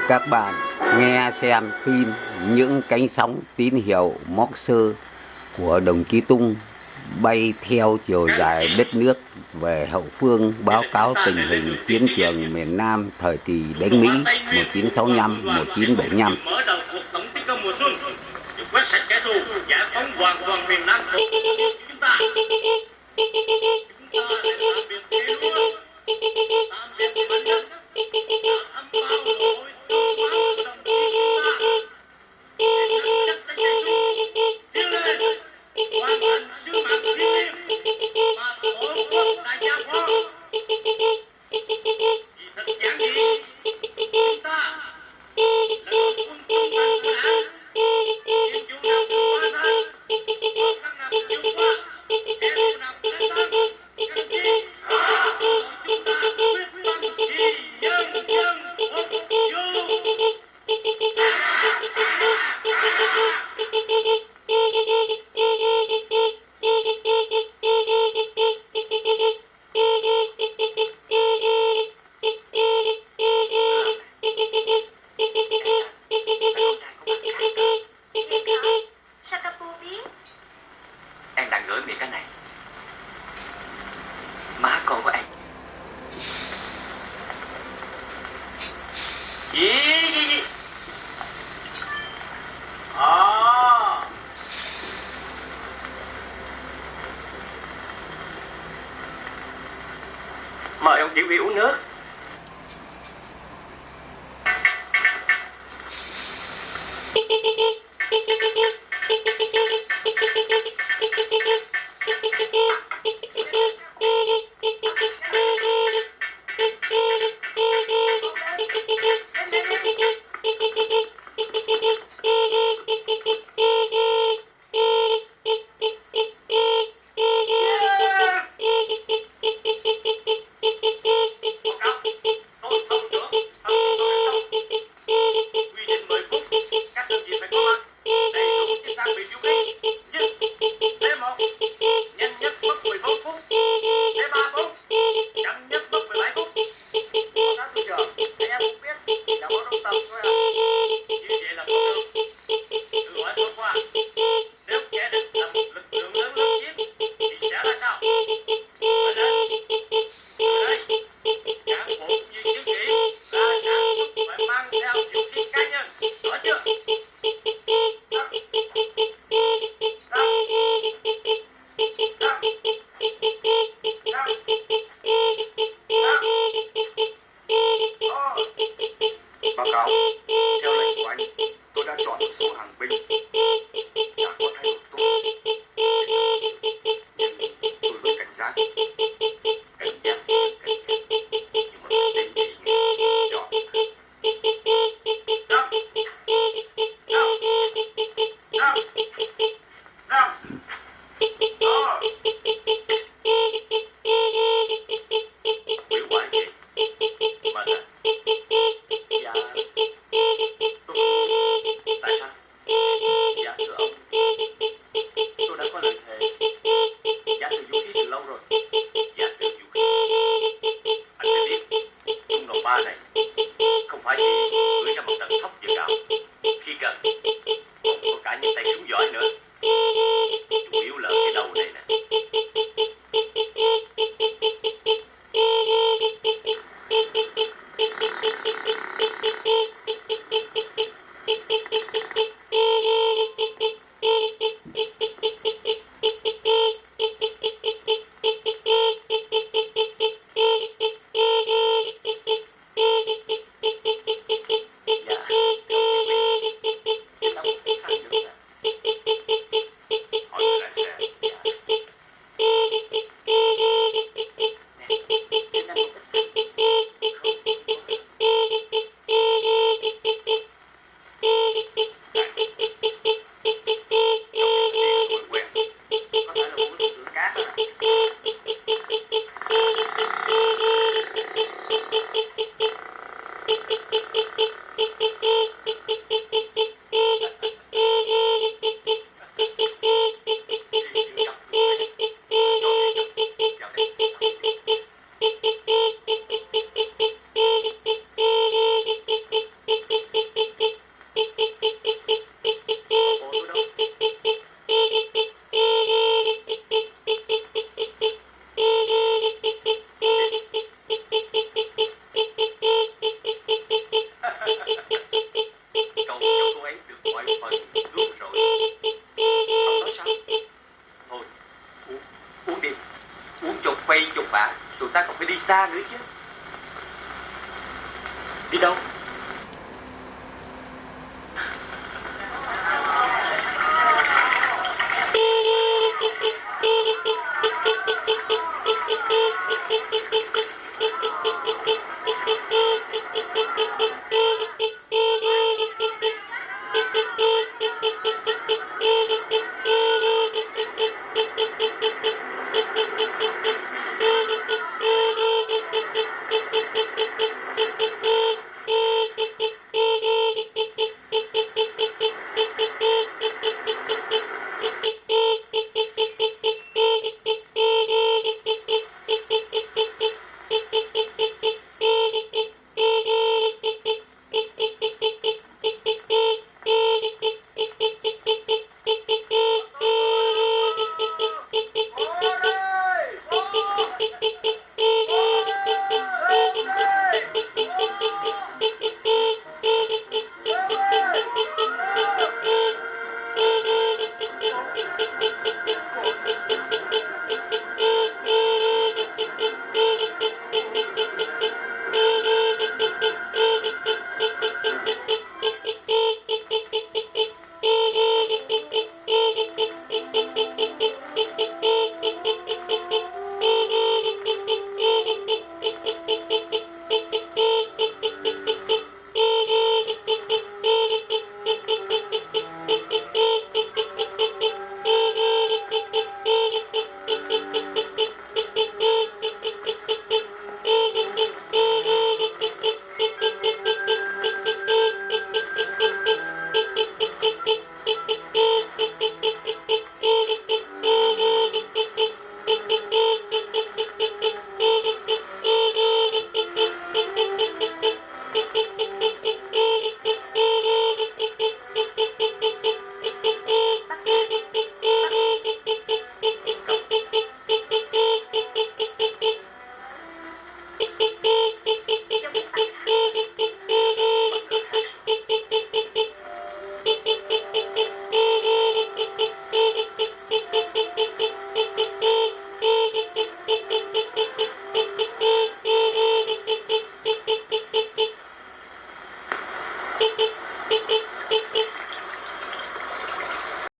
Các bạn nghe xem phim Những cánh sóng tín hiệu Morse của đồng chí Tung bay theo chiều dài đất nước về hậu phương báo cáo tình hình chiến trường miền Nam thời kỳ đánh Mỹ 1965-1975. Mở đầu cuộc tổng tiến công mùa xuân, quét sạch kẻ thù, giải phóng hoàn toàn miền Nam của chúng ta. Anh đang gửi mình cái này. Má con của anh. Gì? Mời ông chỉ huy uống nước. rồi, nuốt rồi. Ông nói sao? Thôi, uống đi. Uống cho quay cho bả. Tụi ta còn phải đi xa nữa chứ. Đi đâu? Beep beep.